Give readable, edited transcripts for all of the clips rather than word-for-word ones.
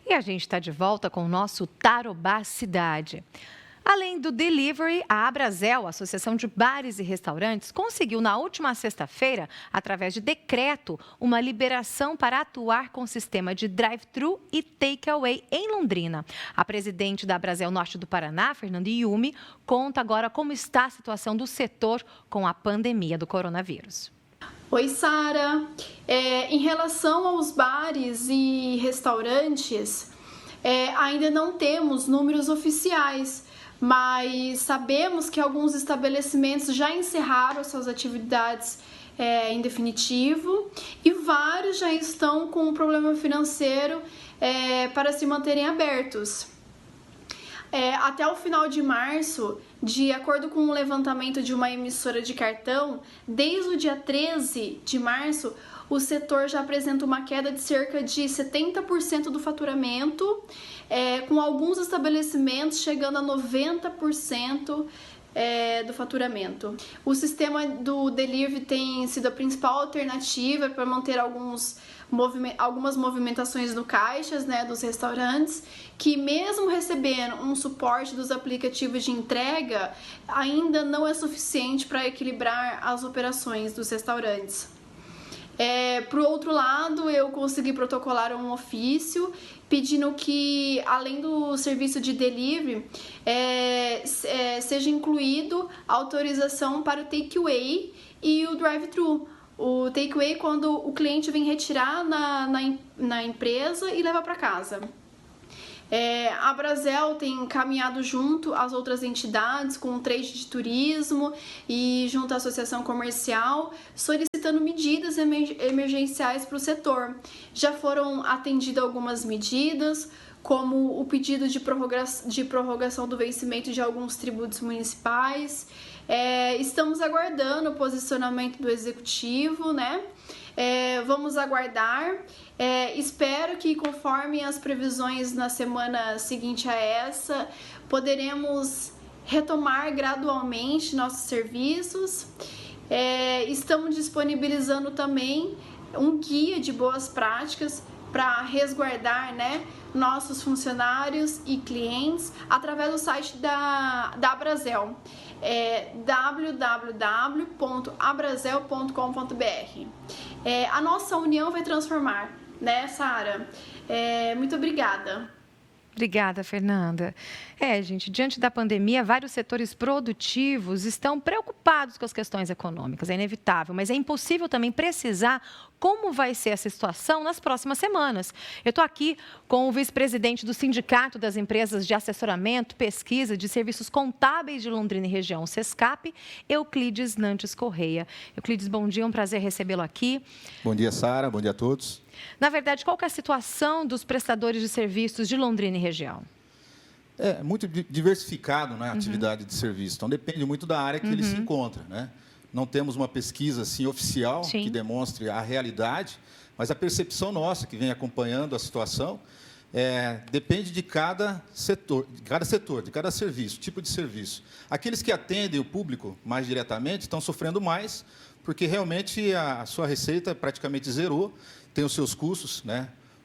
E a gente está de volta com o nosso Tarobá Cidade. Além do delivery, a Abrazel, Associação de Bares e Restaurantes, conseguiu na última sexta-feira, através de decreto, uma liberação para atuar com sistema de drive-thru e takeaway em Londrina. A presidente da Abrazel Norte do Paraná, Fernanda Yumi, conta agora como está a situação do setor com a pandemia do coronavírus. Oi, Sara. Em relação aos bares e restaurantes, ainda não temos números oficiais, mas sabemos que alguns estabelecimentos já encerraram suas atividades em definitivo e vários já estão com um problema financeiro para se manterem abertos. Até o final de março, de acordo com um levantamento de uma emissora de cartão, desde o dia 13 de março, o setor já apresenta uma queda de cerca de 70% do faturamento, com alguns estabelecimentos chegando a 90% do faturamento. O sistema do delivery tem sido a principal alternativa para manter algumas movimentações no caixas, dos restaurantes, que mesmo recebendo um suporte dos aplicativos de entrega, ainda não é suficiente para equilibrar as operações dos restaurantes. Por outro lado, eu consegui protocolar um ofício pedindo que, além do serviço de delivery, seja incluído a autorização para o takeaway e o drive-thru. O takeaway quando o cliente vem retirar na empresa e leva para casa. A Abrazel tem caminhado junto às outras entidades, com o trade de turismo e junto à associação comercial, solicitando medidas emergenciais para o setor. Já foram atendidas algumas medidas, como o pedido de prorrogação do vencimento de alguns tributos municipais. Estamos aguardando o posicionamento do executivo, vamos aguardar. Espero que, conforme as previsões na semana seguinte a essa, poderemos retomar gradualmente nossos serviços. Estamos disponibilizando também um guia de boas práticas para resguardar, nossos funcionários e clientes através do site da Abrazel. www.abrazel.com.br. A nossa união vai transformar, Sara? Muito obrigada. Obrigada, Fernanda. Gente, diante da pandemia, vários setores produtivos estão preocupados com as questões econômicas, é inevitável, mas é impossível também precisar como vai ser essa situação nas próximas semanas. Eu estou aqui com o vice-presidente do Sindicato das Empresas de Assessoramento, Pesquisa de Serviços Contábeis de Londrina e Região, SESCAP, Euclides Nantes Correia. Euclides, bom dia, um prazer recebê-lo aqui. Bom dia, Sara, bom dia a todos. Na verdade, qual que é a situação dos prestadores de serviços de Londrina e região? É muito diversificado, a atividade de serviço. Então, depende muito da área que ele se encontra, Não temos uma pesquisa assim, oficial que demonstre a realidade, mas a percepção nossa, que vem acompanhando a situação, depende de cada setor, de cada serviço, tipo de serviço. Aqueles que atendem o público mais diretamente estão sofrendo mais, porque realmente a sua receita praticamente zerou, tem os seus custos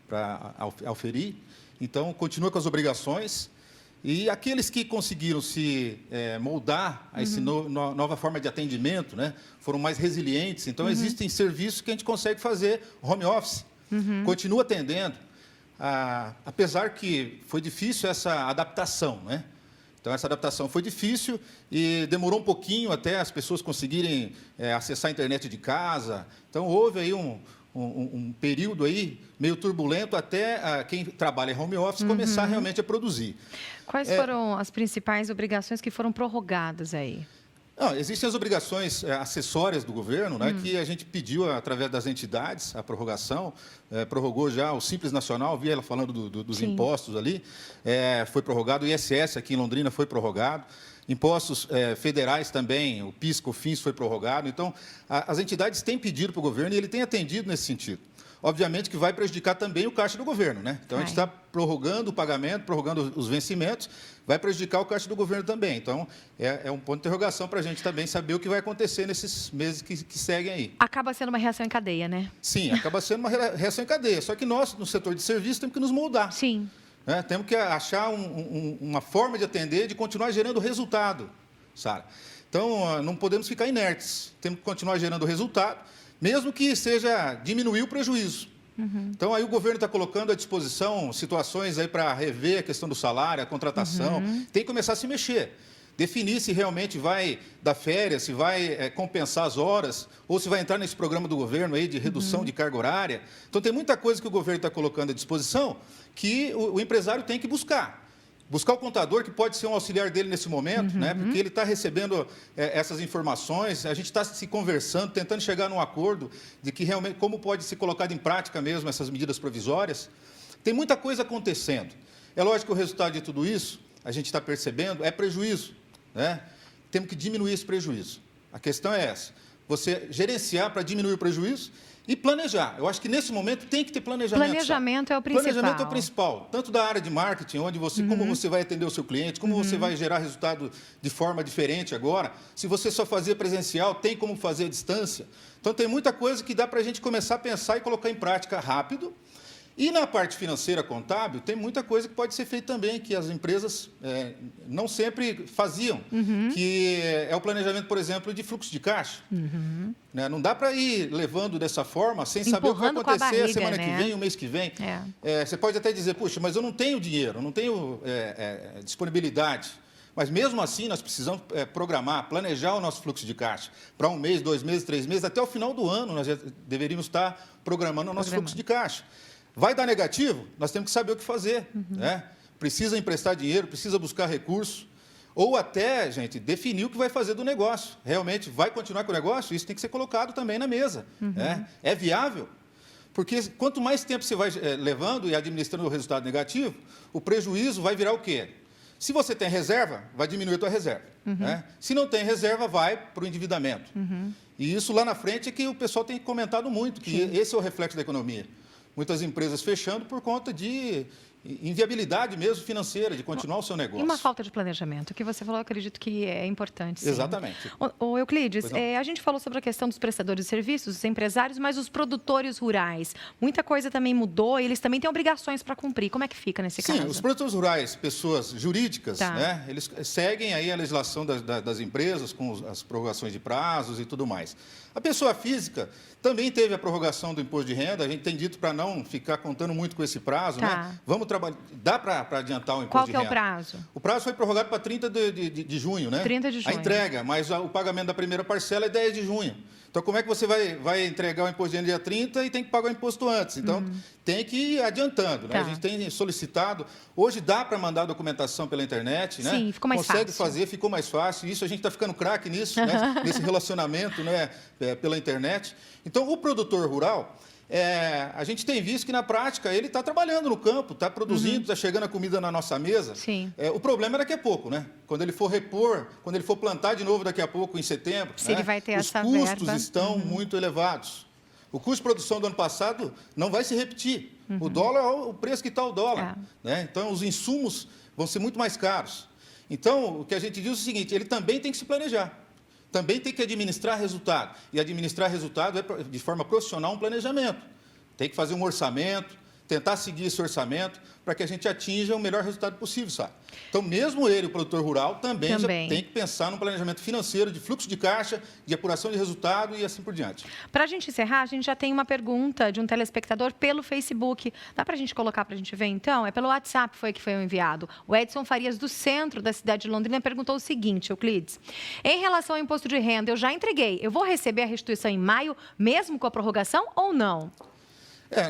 para auferir, então continua com as obrigações. E aqueles que conseguiram se moldar a essa nova forma de atendimento, foram mais resilientes. Então, existem serviços que a gente consegue fazer home office, continua atendendo, apesar que foi difícil essa adaptação, Então, essa adaptação foi difícil e demorou um pouquinho até as pessoas conseguirem acessar a internet de casa. Então, houve aí um período aí meio turbulento até quem trabalha em home office começar realmente a produzir. Quais foram as principais obrigações que foram prorrogadas aí? Existem as obrigações acessórias do governo, que a gente pediu através das entidades, a prorrogação, prorrogou já o Simples Nacional, vi ela falando dos impostos ali, foi prorrogado, o ISS aqui em Londrina foi prorrogado, impostos federais também, o PIS, COFINS foi prorrogado. Então, as entidades têm pedido para o governo e ele tem atendido nesse sentido. obviamente que vai prejudicar também o caixa do governo, né? Então, a gente está prorrogando o pagamento, prorrogando os vencimentos, vai prejudicar o caixa do governo também. Então, é um ponto de interrogação para a gente também saber o que vai acontecer nesses meses que seguem aí. Acaba sendo uma reação em cadeia, né? Sim, acaba sendo uma reação em cadeia. Só que nós, no setor de serviço, temos que nos moldar. Sim. Né? Temos que achar uma forma de atender, de continuar gerando resultado, Sara. Então, não podemos ficar inertes. Temos que continuar gerando resultado, mesmo que seja diminuir o prejuízo. Então, aí o governo está colocando à disposição situações aí para rever a questão do salário, a contratação. Tem que começar a se mexer. Definir se realmente vai dar férias, se vai compensar as horas, ou se vai entrar nesse programa do governo aí de redução de carga horária. Então, tem muita coisa que o governo está colocando à disposição que o empresário tem que buscar. Buscar o contador, que pode ser um auxiliar dele nesse momento, né? Porque ele está recebendo essas informações, a gente está se conversando, tentando chegar num acordo de que realmente como pode ser colocado em prática mesmo essas medidas provisórias. Tem muita coisa acontecendo. É lógico que o resultado de tudo isso, a gente está percebendo, é prejuízo, né? Temos que diminuir esse prejuízo. A questão é essa, você gerenciar para diminuir o prejuízo e planejar. Eu acho que nesse momento tem que ter planejamento. Planejamento é o principal. Planejamento é o principal, tanto da área de marketing, onde como você vai atender o seu cliente, como você vai gerar resultado de forma diferente agora. Se você só fazia presencial, tem como fazer à distância. Então, tem muita coisa que dá para a gente começar a pensar e colocar em prática rápido. E na parte financeira contábil, tem muita coisa que pode ser feita também, que as empresas não sempre faziam, que é o planejamento, por exemplo, de fluxo de caixa. Né? Não dá para ir levando dessa forma, sem saber o que vai acontecer a semana que vem, o mês que vem. Você pode até dizer, puxa, mas eu não tenho dinheiro, não tenho disponibilidade. Mas, mesmo assim, nós precisamos programar, planejar o nosso fluxo de caixa para 1 mês, 2 meses, 3 meses, até o final do ano nós já deveríamos estar programando o nosso fluxo de caixa. Vai dar negativo? Nós temos que saber o que fazer. Né? Precisa emprestar dinheiro, precisa buscar recursos. Ou até, gente, definir o que vai fazer do negócio. Realmente vai continuar com o negócio? Isso tem que ser colocado também na mesa. Né? É viável? Porque quanto mais tempo você vai levando e administrando o resultado negativo, o prejuízo vai virar o quê? Se você tem reserva, vai diminuir a tua reserva. Né? Se não tem reserva, vai para o endividamento. E isso lá na frente é que o pessoal tem comentado muito, que esse é o reflexo da economia. Muitas empresas fechando por conta de inviabilidade mesmo financeira, de continuar o seu negócio. E uma falta de planejamento, o que você falou, eu acredito que é importante. Sim. Exatamente. O Euclides, a gente falou sobre a questão dos prestadores de serviços, dos empresários, mas os produtores rurais, muita coisa também mudou e eles também têm obrigações para cumprir. Como é que fica nesse caso? Sim, os produtores rurais, pessoas jurídicas, né, eles seguem aí a legislação das empresas com as prorrogações de prazos e tudo mais. A pessoa física também teve a prorrogação do imposto de renda, a gente tem dito para não ficar contando muito com esse prazo, né? Vamos trabalhar, dá para adiantar o imposto de renda. Qual que é o prazo? O prazo foi prorrogado para 30 de junho, né? 30 de junho. A entrega, mas o pagamento da primeira parcela é 10 de junho. Então, como é que você vai entregar o imposto de renda dia 30 e tem que pagar o imposto antes? Então, tem que ir adiantando, né? A gente tem solicitado. Hoje dá para mandar a documentação pela internet, né? Sim, ficou mais fácil. Consegue fazer, ficou mais fácil. Isso a gente está ficando craque nisso, né? Nesse relacionamento, né? Pela internet. Então, o produtor rural, a gente tem visto que, na prática, ele está trabalhando no campo, está produzindo, está chegando a comida na nossa mesa. Sim. O problema é daqui a pouco, né? Quando ele for repor, quando ele for plantar de novo daqui a pouco, em setembro, se ele vai ter os essa custos verba. estão muito elevados. O custo de produção do ano passado não vai se repetir. O dólar é o preço que está o dólar. Né? Então, os insumos vão ser muito mais caros. Então, o que a gente diz é o seguinte, ele também tem que se planejar. Também tem que administrar resultado. E administrar resultado é, de forma profissional, um planejamento. Tem que fazer um orçamento, tentar seguir esse orçamento para que a gente atinja o melhor resultado possível, sabe? Então, mesmo ele, o produtor rural, também já tem que pensar no planejamento financeiro, de fluxo de caixa, de apuração de resultado e assim por diante. Para a gente encerrar, a gente já tem uma pergunta de um telespectador pelo Facebook. Dá para a gente colocar para a gente ver, então? É pelo WhatsApp que foi enviado. O Edson Farias, do centro da cidade de Londrina, perguntou o seguinte, Euclides. Em relação ao imposto de renda, eu já entreguei. Eu vou receber a restituição em maio, mesmo com a prorrogação ou não?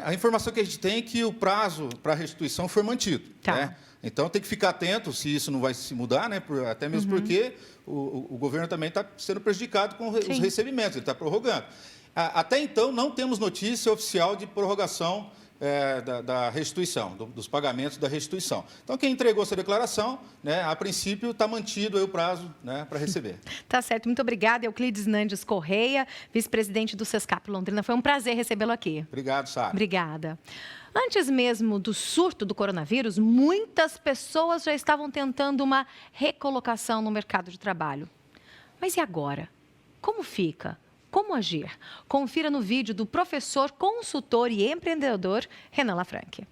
A informação que a gente tem é que o prazo para a restituição foi mantido. Né? Então, tem que ficar atento se isso não vai se mudar, né? Até mesmo porque o governo também está sendo prejudicado com os recebimentos, ele está prorrogando. Até então, não temos notícia oficial de prorrogação da restituição, dos pagamentos da restituição. Então, quem entregou essa declaração, né, a princípio, está mantido aí o prazo, né, para receber. Tá certo. Muito obrigada, Euclides Nandes Correia, vice-presidente do Sescap Londrina. Foi um prazer recebê-lo aqui. Obrigado, Sara. Obrigada. Antes mesmo do surto do coronavírus, muitas pessoas já estavam tentando uma recolocação no mercado de trabalho. Mas e agora? Como fica? Como agir? Confira no vídeo do professor, consultor e empreendedor Renan Lafranchi.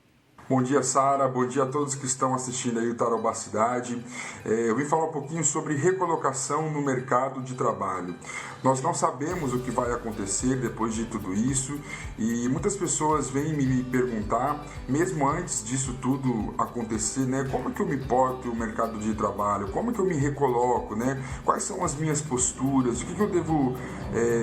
Bom dia, Sara. Bom dia a todos que estão assistindo aí o Tarobá Cidade. Eu vim falar um pouquinho sobre recolocação no mercado de trabalho. Nós não sabemos o que vai acontecer depois de tudo isso e muitas pessoas vêm me perguntar, mesmo antes disso tudo acontecer, né? Como que eu me porto no mercado de trabalho? Como que eu me recoloco, né? Quais são as minhas posturas? O que eu devo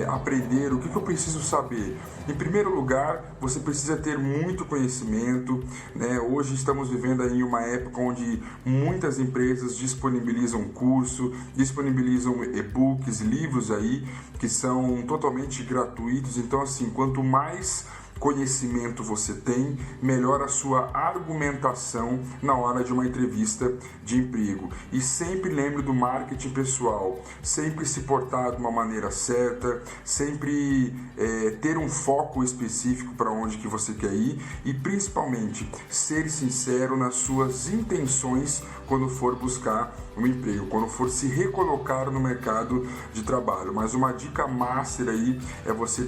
aprender? O que eu preciso saber? Em primeiro lugar, você precisa ter muito conhecimento, né? Hoje estamos vivendo aí uma época onde muitas empresas disponibilizam curso, disponibilizam e-books, livros aí, que são totalmente gratuitos. Então, assim, quanto mais conhecimento você tem, melhor a sua argumentação na hora de uma entrevista de emprego. E sempre lembre do marketing pessoal, sempre se portar de uma maneira certa, sempre ter um foco específico para onde que você quer ir e principalmente ser sincero nas suas intenções quando for buscar um emprego, quando for se recolocar no mercado de trabalho. Mas uma dica master aí é você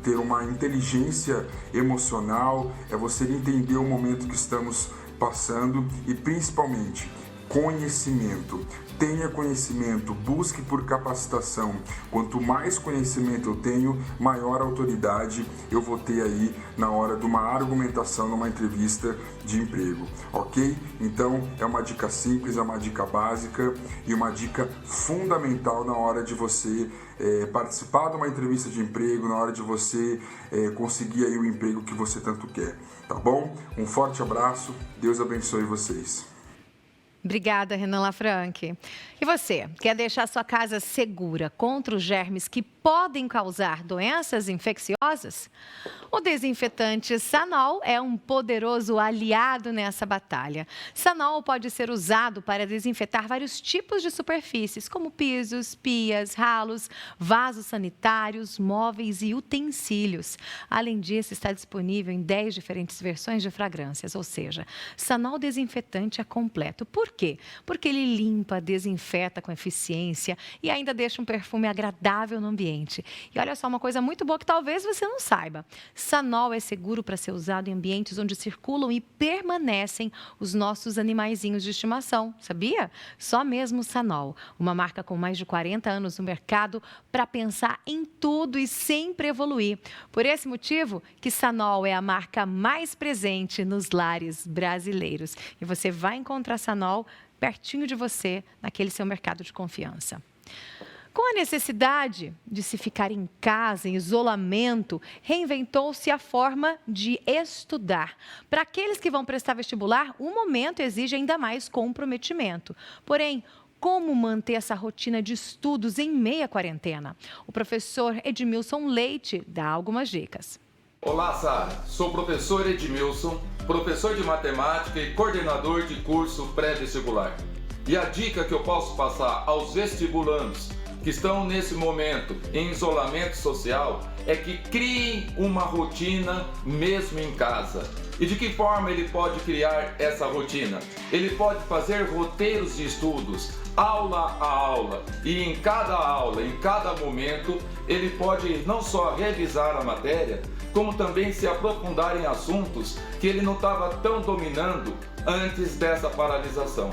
ter uma inteligência emocional, é você entender o momento que estamos passando e principalmente conhecimento. Tenha conhecimento, busque por capacitação. Quanto mais conhecimento eu tenho, maior autoridade eu vou ter aí na hora de uma argumentação, numa entrevista de emprego, ok? Então, é uma dica simples, é uma dica básica e uma dica fundamental na hora de você participar de uma entrevista de emprego, na hora de você conseguir aí o emprego que você tanto quer, tá bom? Um forte abraço, Deus abençoe vocês. Obrigada, Renan Lafranchi. E você, quer deixar sua casa segura contra os germes que podem causar doenças infecciosas? O desinfetante Sanol é um poderoso aliado nessa batalha. Sanol pode ser usado para desinfetar vários tipos de superfícies, como pisos, pias, ralos, vasos sanitários, móveis e utensílios. Além disso, está disponível em 10 diferentes versões de fragrâncias, ou seja, Sanol desinfetante é completo. Por quê? Porque ele limpa, desinfeta com eficiência e ainda deixa um perfume agradável no ambiente. E olha só, uma coisa muito boa que talvez você não saiba. Sanol é seguro para ser usado em ambientes onde circulam e permanecem os nossos animaizinhos de estimação, sabia? Só mesmo Sanol, uma marca com mais de 40 anos no mercado para pensar em tudo e sempre evoluir. Por esse motivo que Sanol é a marca mais presente nos lares brasileiros. E você vai encontrar Sanol pertinho de você, naquele seu mercado de confiança. Com a necessidade de se ficar em casa, em isolamento, reinventou-se a forma de estudar. Para aqueles que vão prestar vestibular, o momento exige ainda mais comprometimento. Porém, como manter essa rotina de estudos em meia quarentena? O professor Edmilson Leite dá algumas dicas. Olá, Sara. Sou o professor Edmilson, professor de matemática e coordenador de curso pré-vestibular. E a dica que eu posso passar aos vestibulandos que estão nesse momento em isolamento social é que criem uma rotina mesmo em casa. E de que forma ele pode criar essa rotina? Ele pode fazer roteiros de estudos, aula a aula, e em cada aula, em cada momento, ele pode não só revisar a matéria, como também se aprofundar em assuntos que ele não estava tão dominando antes dessa paralisação.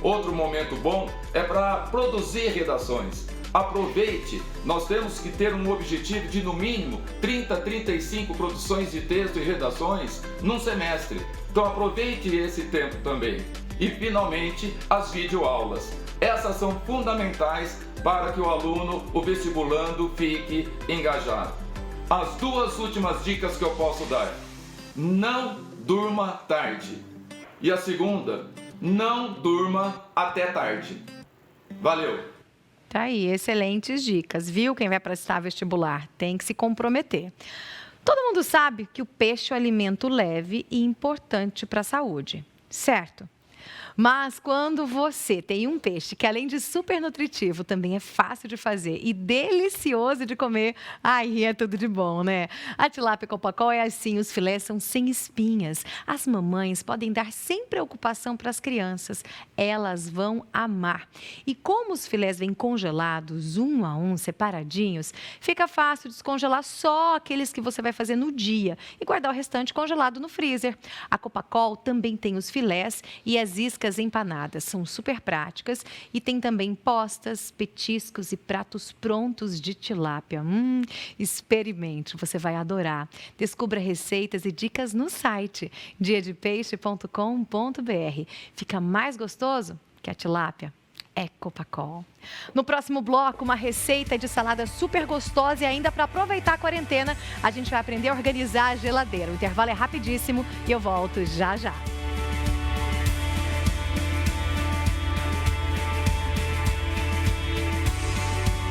Outro momento bom é para produzir redações. Aproveite, nós temos que ter um objetivo de no mínimo 30, 35 produções de texto e redações num semestre. Então aproveite esse tempo também. E finalmente, as videoaulas. Essas são fundamentais para que o aluno, o vestibulando, fique engajado. As duas últimas dicas que eu posso dar: não durma tarde. E a segunda, não durma até tarde. Valeu! Tá aí, excelentes dicas, viu? Quem vai prestar vestibular tem que se comprometer. Todo mundo sabe que o peixe é um alimento leve e importante para a saúde, certo? Mas quando você tem um peixe que, além de super nutritivo, também é fácil de fazer e delicioso de comer, aí é tudo de bom, né? A tilápia Copacol é assim, os filés são sem espinhas. As mamães podem dar sem preocupação para as crianças. Elas vão amar. E como os filés vêm congelados, um a um, separadinhos, fica fácil descongelar só aqueles que você vai fazer no dia e guardar o restante congelado no freezer. A Copacol também tem os filés e as iscas empanadas, são super práticas e tem também postas, petiscos e pratos prontos de tilápia. Experimente, você vai adorar. Descubra receitas e dicas no site diadepeixe.com.br. Fica mais gostoso que a tilápia? É Copacol. No próximo bloco, uma receita de salada super gostosa e ainda para aproveitar a quarentena, a gente vai aprender a organizar a geladeira. O intervalo é rapidíssimo e eu volto já já.